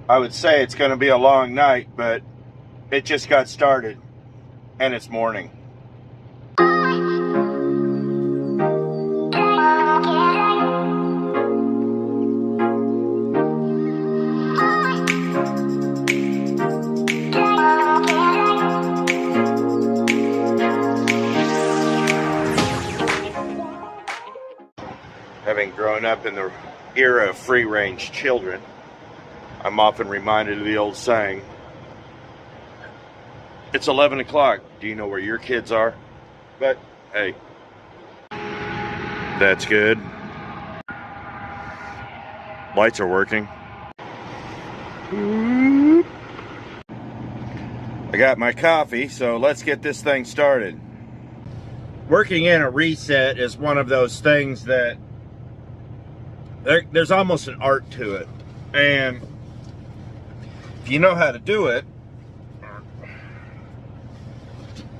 I would say it's going to be a long night, but it just got started and it's morning. Having grown up in the era of free-range children, I'm often reminded of the old saying, it's 11 o'clock. Do you know where your kids are? But, hey, that's good. Lights are working. I got my coffee, so let's get this thing started. Working in a reset is one of those things that there's almost an art to it. And if you know how to do it,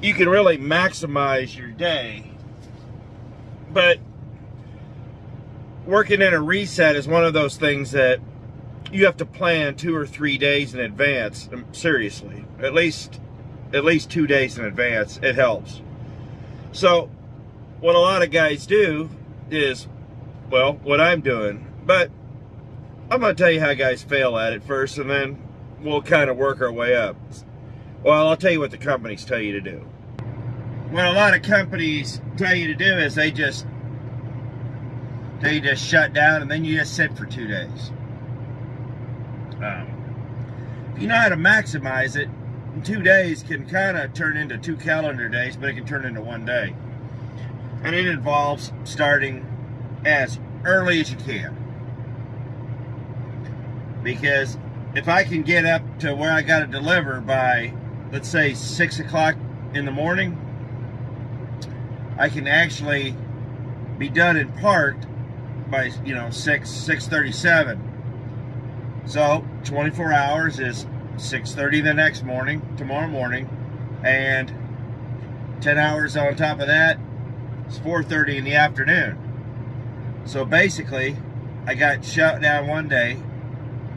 you can really maximize your day. But working in a reset is one of those things that you have to plan 2 or 3 days in advance. Seriously, at least 2 days in advance. It helps. So what a lot of guys do is, well, what I'm doing. But I'm going to tell you how guys fail at it first, and then we'll kind of work our way up. Well, I'll tell you what the companies tell you to do. What a lot of companies tell you to do is they just shut down, and then you just sit for 2 days. If you know how to maximize it, 2 days can kind of turn into 2 calendar days, but it can turn into 1 day. And it involves starting as early as you can. Because if I can get up to where I got to deliver by, let's say, 6 o'clock in the morning, I can actually be done and parked by, 6:37. So 24 hours is 6:30 the next morning, tomorrow morning, and 10 hours on top of that is 4:30 in the afternoon. So basically, I got shut down one day,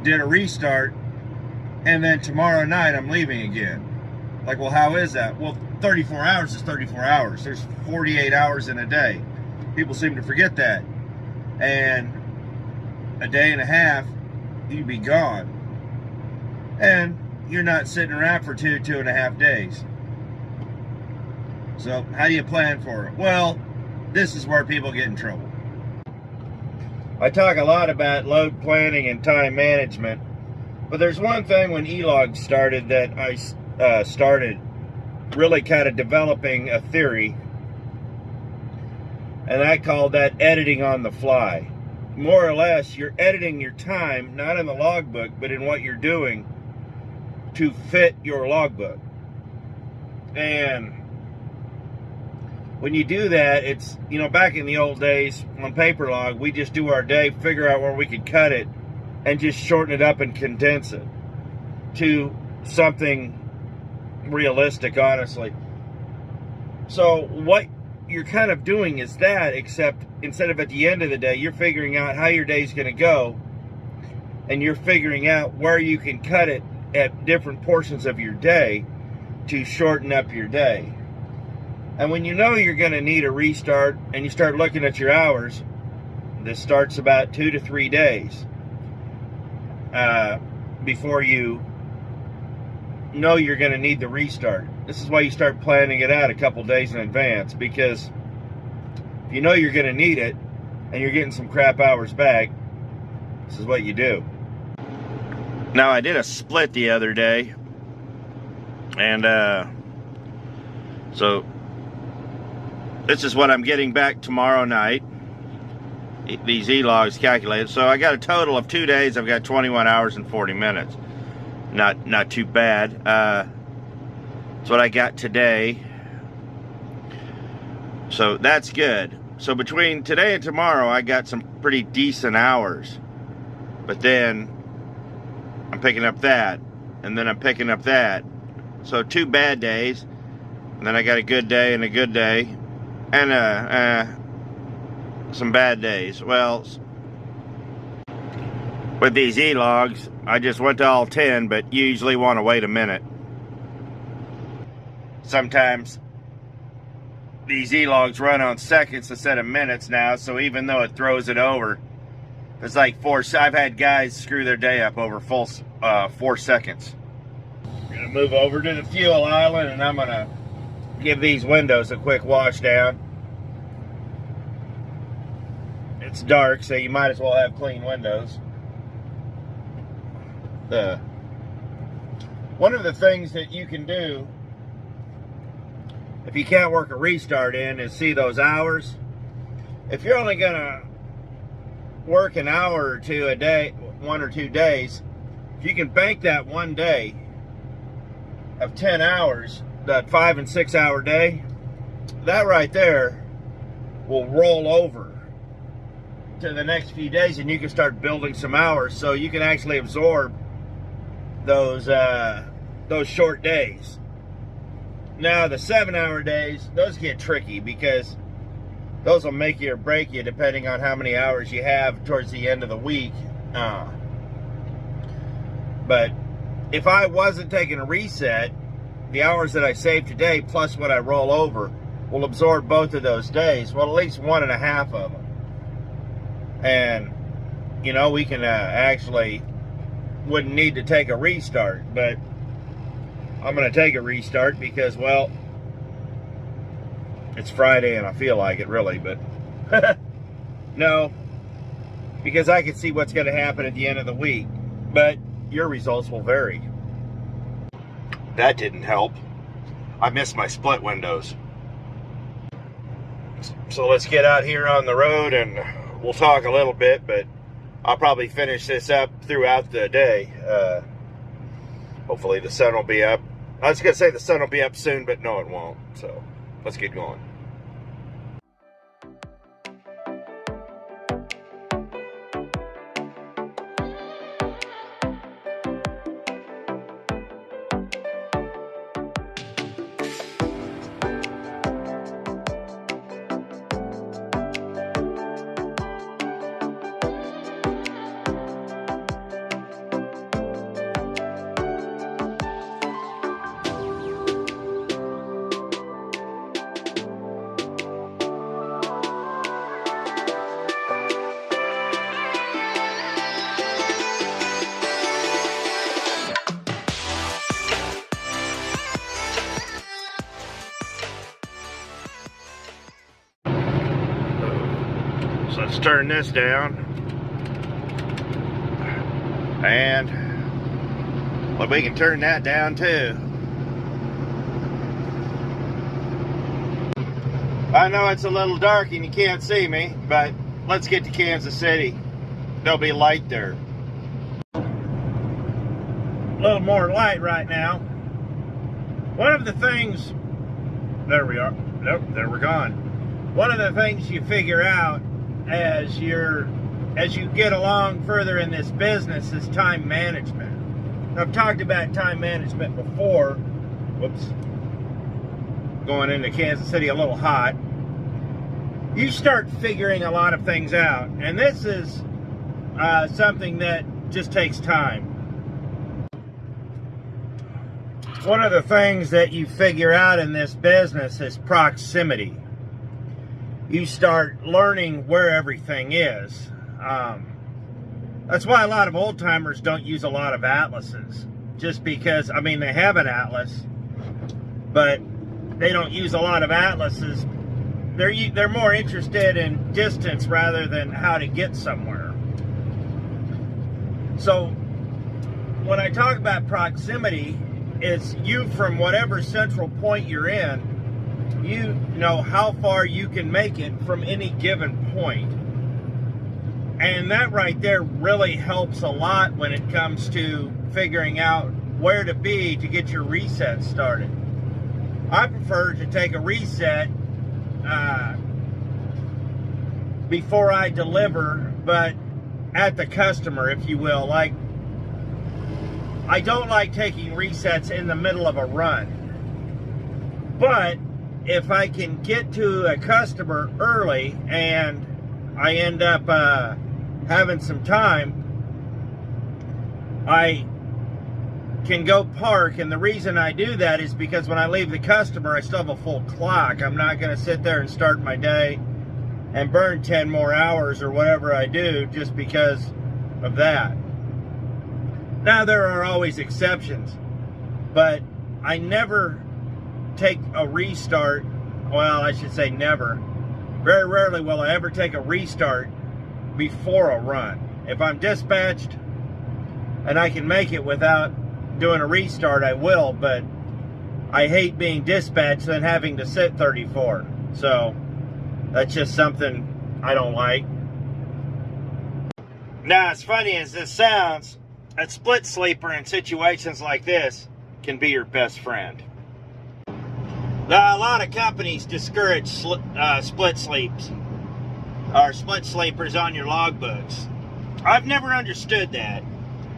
did a restart, and then tomorrow night I'm leaving again. Like, well, how is that? Well, 34 hours is 34 hours. There's 48 hours in a day. People seem to forget that. And a day and a half, you'd be gone. And you're not sitting around for 2.5 days. So how do you plan for it? Well, this is where people get in trouble. I talk a lot about load planning and time management, but there's one thing when E-Log started that I started really kind of developing a theory, and I called that editing on the fly. More or less, you're editing your time, not in the logbook, but in what you're doing to fit your logbook. And when you do that, it's, back in the old days on paper log, we just do our day, figure out where we could cut it, and just shorten it up and condense it to something realistic, honestly. So what you're kind of doing is that, except instead of at the end of the day, you're figuring out how your day's going to go, and you're figuring out where you can cut it at different portions of your day to shorten up your day. And when you know you're going to need a restart and you start looking at your hours, this starts about 2 to 3 days before you know you're going to need the restart. This is why you start planning it out a couple days in advance, because if you know you're going to need it and you're getting some crap hours back, this is what you do. Now, I did a split the other day, and so this is what I'm getting back tomorrow night. These E-logs calculated. So I got a total of 2 days. I've got 21 hours and 40 minutes. Not too bad. That's what I got today. So that's good. So between today and tomorrow, I got some pretty decent hours. But then I'm picking up that, and then I'm picking up that. So 2 bad days, and then I got a good day and a good day, and some bad days. Well, With these E-logs, I just went to all 10, but you usually want to wait a minute. Sometimes these E-logs run on seconds instead of minutes now, so even though it throws it over, it's like I've had guys screw their day up over full 4 seconds. I'm gonna move over to the fuel island, and I'm gonna give these windows a quick wash down. It's dark, so you might as well have clean windows. One of the things that you can do if you can't work a restart in is see those hours. If you're only gonna work an hour or two a day, 1 or 2 days, if you can bank that one day of 10 hours, that 5 and 6 hour day, that right there will roll over to the next few days, and you can start building some hours so you can actually absorb those short days. Now the 7-hour days, those get tricky because those will make you or break you depending on how many hours you have towards the end of the week. But if I wasn't taking a reset, the hours that I save today plus what I roll over will absorb both of those days. Well, at least 1.5 of them. And, you know, we can actually wouldn't need to take a restart, but I'm going to take a restart because, well, it's Friday and I feel like it really, but no, because I can see what's going to happen at the end of the week, but your results will vary. That didn't help. I missed my split windows. So let's get out here on the road and we'll talk a little bit, but I'll probably finish this up throughout the day. Hopefully the sun will be up. I was going to say the sun will be up soon, but no, it won't. So let's get going. So let's turn this down, and well, we can turn that down too. I know it's a little dark and you can't see me, but let's get to Kansas City. There'll be light there. A little more light right now. One of the things, there we are. Nope, there we're gone. One of the things you figure out as you get along further in this business is time management. I've talked about time management before. Whoops. Going into Kansas City a little hot. You start figuring a lot of things out, and this is something that just takes time. One of the things that you figure out in this business is proximity. You start learning where everything is. That's why a lot of old timers don't use a lot of atlases. Just because, I mean, they have an atlas, but they don't use a lot of atlases. They're more interested in distance rather than how to get somewhere. So when I talk about proximity, it's you from whatever central point you're in, you know how far you can make it from any given point. And that right there really helps a lot when it comes to figuring out where to be to get your reset started. I prefer to take a reset before I deliver, but at the customer, if you will. Like, I don't like taking resets in the middle of a run. But if I can get to a customer early and I end up having some time, I can go park, and the reason I do that is because when I leave the customer, I still have a full clock. I'm not going to sit there and start my day and burn 10 more hours or whatever I do just because of that. Now, there are always exceptions, but I never take a restart. Well, I should say never. Very rarely will I ever take a restart before a run. If I'm dispatched and I can make it without doing a restart, I will, but I hate being dispatched and having to sit 34. So that's just something I don't like. Now, as funny as this sounds, a split sleeper in situations like this can be your best friend. Now, a lot of companies discourage split sleeps or split sleepers on your logbooks. I've never understood that.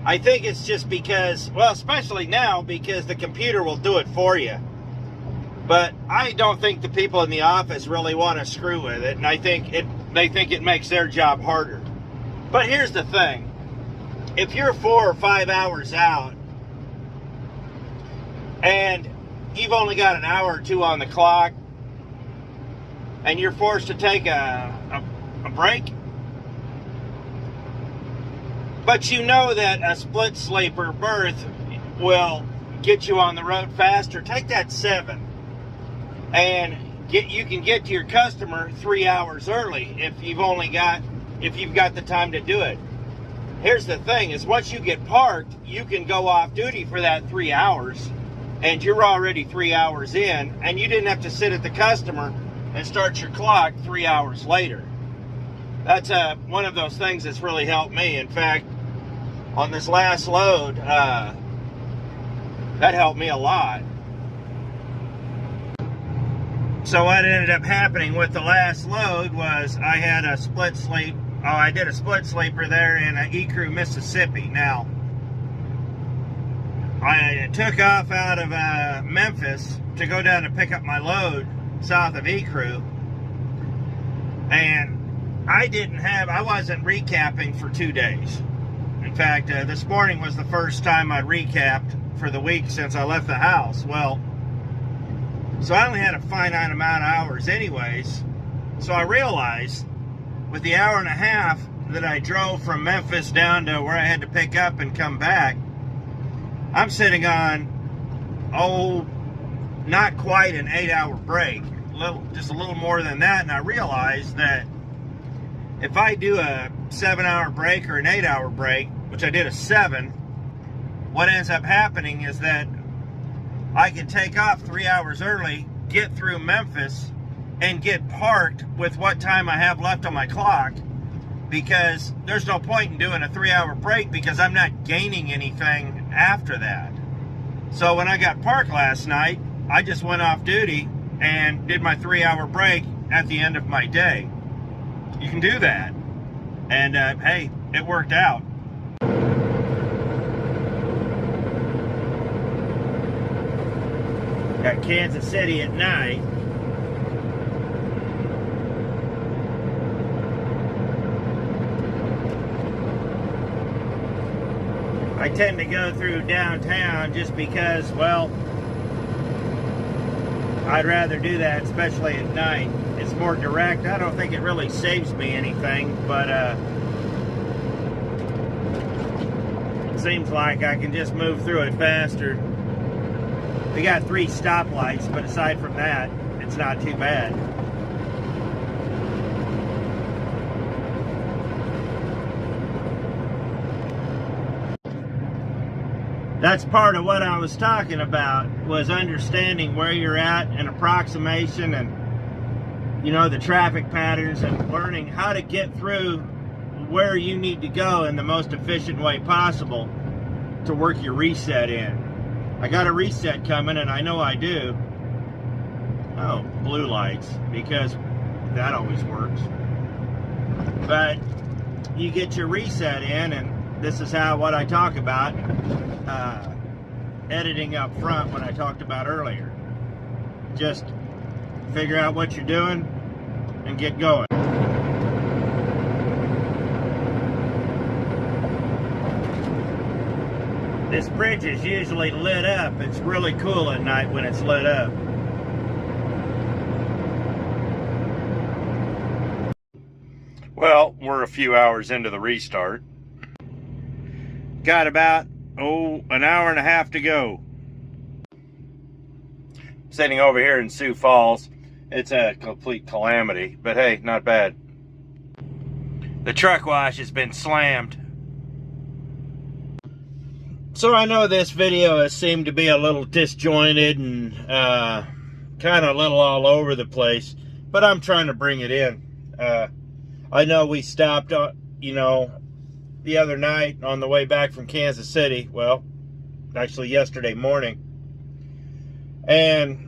I think it's just because, well, especially now, because the computer will do it for you. But I don't think the people in the office really want to screw with it, and I think they think it makes their job harder. But here's the thing. If you're 4 or 5 hours out and you've only got an hour or two on the clock and you're forced to take a break, but you know that a split sleeper berth will get you on the road faster, take that 7 and you can get to your customer 3 hours early if you've got the time to do it. Here's the thing, is once you get parked, you can go off duty for that 3 hours, and you're already 3 hours in, and you didn't have to sit at the customer and start your clock 3 hours later. That's one of those things that's really helped me. In fact, on this last load, that helped me a lot. So what ended up happening with the last load was I had a split sleep. I did a split sleeper there in Ecru, Mississippi. Now, I took off out of Memphis to go down to pick up my load south of Ecru, and I wasn't recapping for 2 days. In fact, this morning was the first time I recapped for the week since I left the house. Well, so I only had a finite amount of hours anyways, so I realized with the hour and a half that I drove from Memphis down to where I had to pick up and come back, I'm sitting on, not quite an 8-hour break, just a little more than that, and I realized that if I do a 7-hour break or an 8-hour break, which I did a 7, what ends up happening is that I can take off 3 hours early, get through Memphis, and get parked with what time I have left on my clock, because there's no point in doing a 3-hour break because I'm not gaining anything after that. So when I got parked last night, I just went off duty and did my 3-hour break at the end of my day. You can do that. And hey, it worked out. Got Kansas City at night. I tend to go through downtown just because, well, I'd rather do that, especially at night. It's more direct. I don't think it really saves me anything, but it seems like I can just move through it faster. We got 3 stoplights, but aside from that, it's not too bad. That's part of what I was talking about, was understanding where you're at, an approximation, and the traffic patterns, and learning how to get through where you need to go in the most efficient way possible to work your reset in. I got a reset coming, and I know I do. Oh, blue lights, because that always works. But you get your reset in, and this is what I talk about. Editing up front, when I talked about earlier. Just figure out what you're doing and get going. This bridge is usually lit up. It's really cool at night when it's lit up. Well, we're a few hours into the restart. Got about, an hour and a half to go. Sitting over here in Sioux Falls. It's a complete calamity, but hey, not bad. The truck wash has been slammed. So I know this video has seemed to be a little disjointed and kind of a little all over the place, but I'm trying to bring it in. I know we stopped, the other night on the way back from Kansas City. Well, actually yesterday morning. And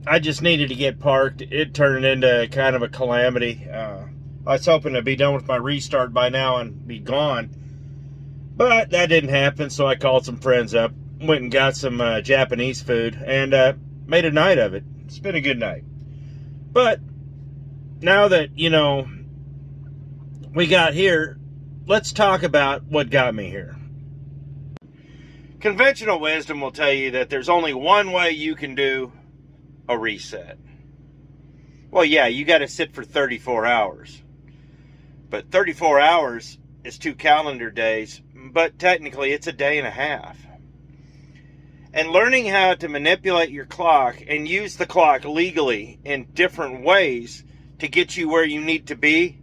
I just needed to get parked. It turned into kind of a calamity. I was hoping to be done with my restart by now and be gone. But that didn't happen, so I called some friends up, went and got some Japanese food, and made a night of it. It's been a good night. But now that, we got here, let's talk about what got me here. Conventional wisdom will tell you that there's only one way you can do a reset. Well, yeah, you got to sit for 34 hours. But 34 hours is 2 calendar days, but technically it's a day and a half. And learning how to manipulate your clock and use the clock legally in different ways to get you where you need to be,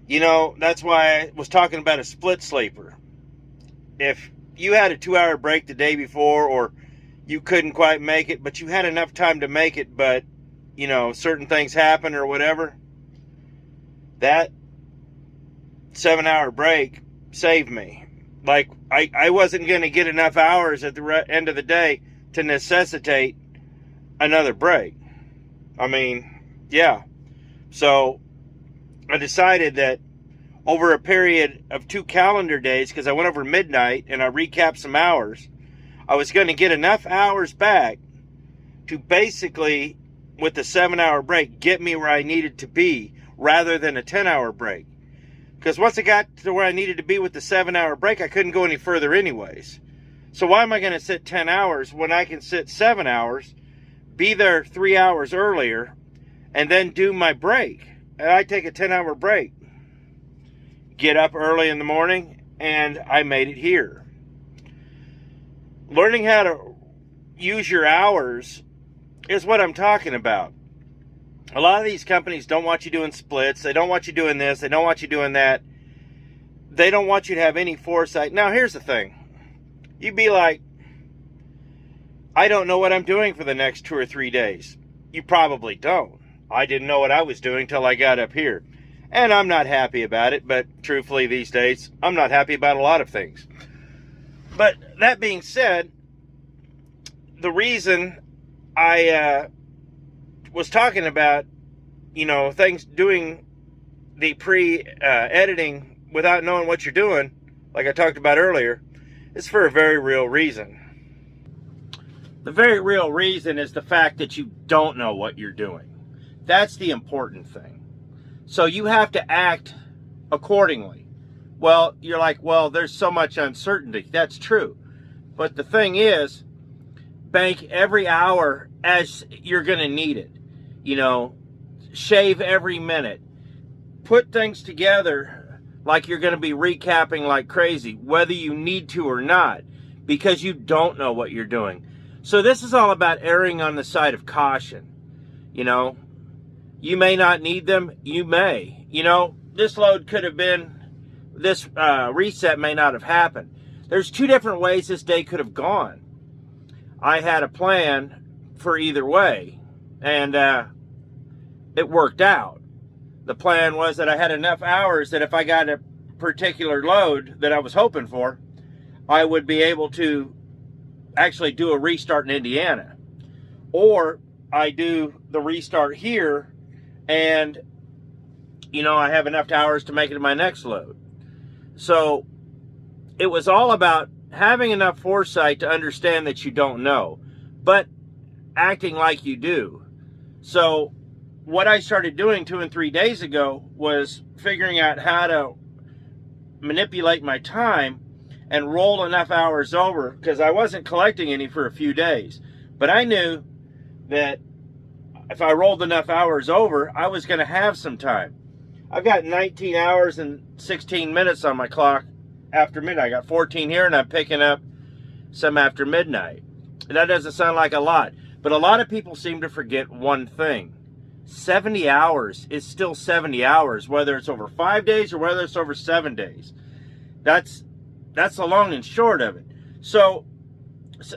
that's why I was talking about a split sleeper. If you had a 2-hour break the day before, or you couldn't quite make it, but you had enough time to make it, but, certain things happen or whatever, that 7-hour break saved me. Like, I wasn't going to get enough hours at the end of the day to necessitate another break. I mean, yeah. So, I decided that over a period of 2 calendar days, because I went over midnight and I recapped some hours, I was going to get enough hours back to basically, with the 7-hour break, get me where I needed to be rather than a 10-hour break. Because once I got to where I needed to be with the 7-hour break, I couldn't go any further anyways. So why am I going to sit 10 hours when I can sit 7 hours, be there 3 hours earlier, and then do my break? And I take a 10-hour break. Get up early in the morning, and I made it here. Learning how to use your hours is what I'm talking about. A lot of these companies don't want you doing splits. They don't want you doing this. They don't want you doing that. They don't want you to have any foresight. Now, here's the thing. You'd be like, I don't know what I'm doing for the next 2 or 3 days. You probably don't. I didn't know what I was doing till I got up here. And I'm not happy about it, but truthfully these days, I'm not happy about a lot of things. But that being said, the reason I was talking about, things doing the pre-editing without knowing what you're doing, like I talked about earlier, is for a very real reason. The very real reason is the fact that you don't know what you're doing. That's the important thing. So you have to act accordingly. Well, you're like, well, there's so much uncertainty. That's true. But the thing is, bank every hour as you're going to need it. Shave every minute. Put things together like you're going to be recapping like crazy, whether you need to or not, because you don't know what you're doing. So this is all about erring on the side of caution. You may not need them. You may. This load could have been, this reset may not have happened. There's 2 different ways this day could have gone. I had a plan for either way, and it worked out. The plan was that I had enough hours that if I got a particular load that I was hoping for, I would be able to actually do a restart in Indiana. Or I do the restart here, and I have enough hours to make it to my next load. So it was all about having enough foresight to understand that you don't know, but acting like you do. So what I started doing 2 and 3 days ago was figuring out how to manipulate my time and roll enough hours over, because I wasn't collecting any for a few days. But I knew that if I rolled enough hours over, I was going to have some time. I've got 19 hours and 16 minutes on my clock after midnight. I got 14 here, and I'm picking up some after midnight. That doesn't sound like a lot, but a lot of people seem to forget one thing. 70 hours is still 70 hours, whether it's over 5 days or whether it's over 7 days. That's the long and short of it. So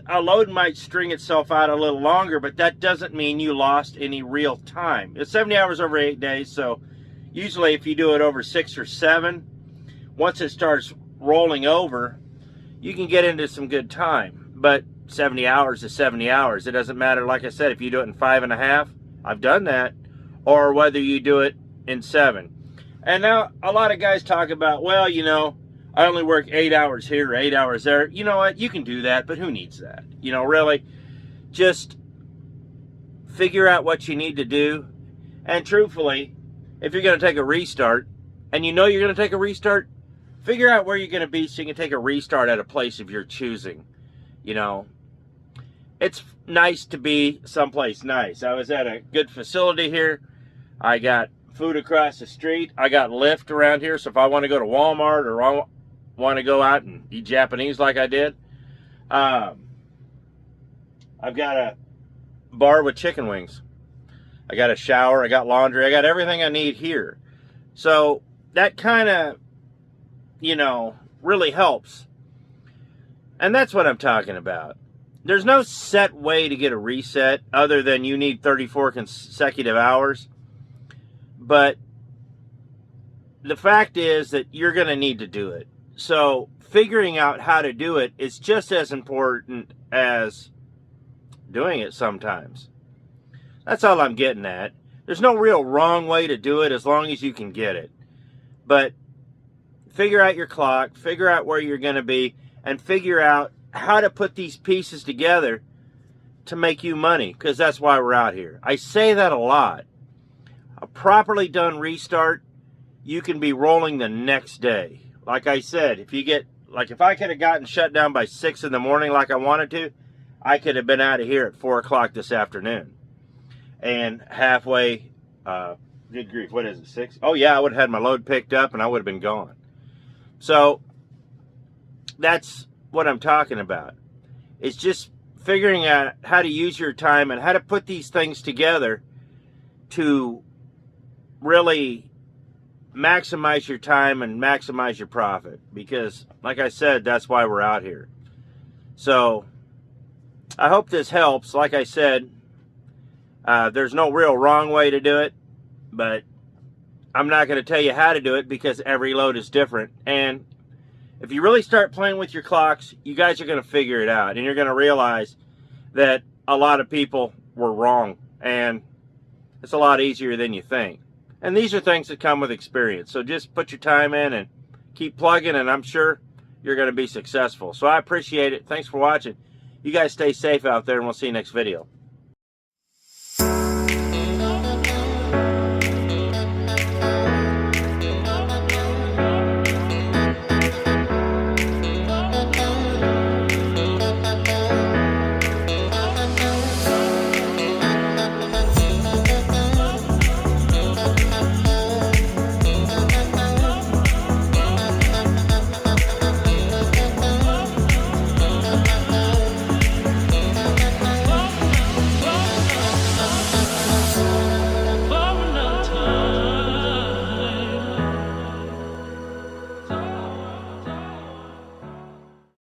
a load might string itself out a little longer, but that doesn't mean you lost any real time. It's 70 hours over 8 days, so usually if you do it over 6 or 7, once it starts rolling over, you can get into some good time. But 70 hours is 70 hours. It doesn't matter, like I said, if you do it in 5.5, I've done that, or whether you do it in 7. And now a lot of guys talk about, well, you know, I only work 8 hours here or 8 hours there. You know what? You can do that, but who needs that? You know, really, just figure out what you need to do. And truthfully, if you're going to take a restart, and you know you're going to take a restart, figure out where you're going to be so you can take a restart at a place of your choosing. You know, it's nice to be someplace nice. I was at a good facility here. I got food across the street. I got Lyft around here, so if I want to go to Walmart or I want to go out and eat Japanese like I did, I've got a bar with chicken wings. I got a shower, I got laundry, I got everything I need here. So that kind of, you know, really helps. And that's what I'm talking about. There's no set way to get a reset other than you need 34 consecutive hours. But the fact is that you're going to need to do it. So figuring out how to do it is just as important as doing it sometimes. That's all I'm getting at. There's no real wrong way to do it as long as you can get it. But figure out your clock, figure out where you're going to be, and figure out how to put these pieces together to make you money, because that's why we're out here. I say that a lot. A properly done restart, you can be rolling the next day. Like I said, if I could have gotten shut down by 6 in the morning like I wanted to, I could have been out of here at 4 o'clock this afternoon. And halfway, good grief, what is it, 6? Oh yeah, I would have had my load picked up and I would have been gone. So that's what I'm talking about. It's just figuring out how to use your time and how to put these things together to really maximize your time and maximize your profit. Because, like I said, that's why we're out here. So I hope this helps. Like I said, there's no real wrong way to do it, but I'm not going to tell you how to do it because every load is different. And if you really start playing with your clocks, you guys are going to figure it out, and you're going to realize that a lot of people were wrong, and it's a lot easier than you think. And these are things that come with experience. So just put your time in and keep plugging, and I'm sure you're going to be successful. So I appreciate it. Thanks for watching. You guys stay safe out there, and we'll see you next video.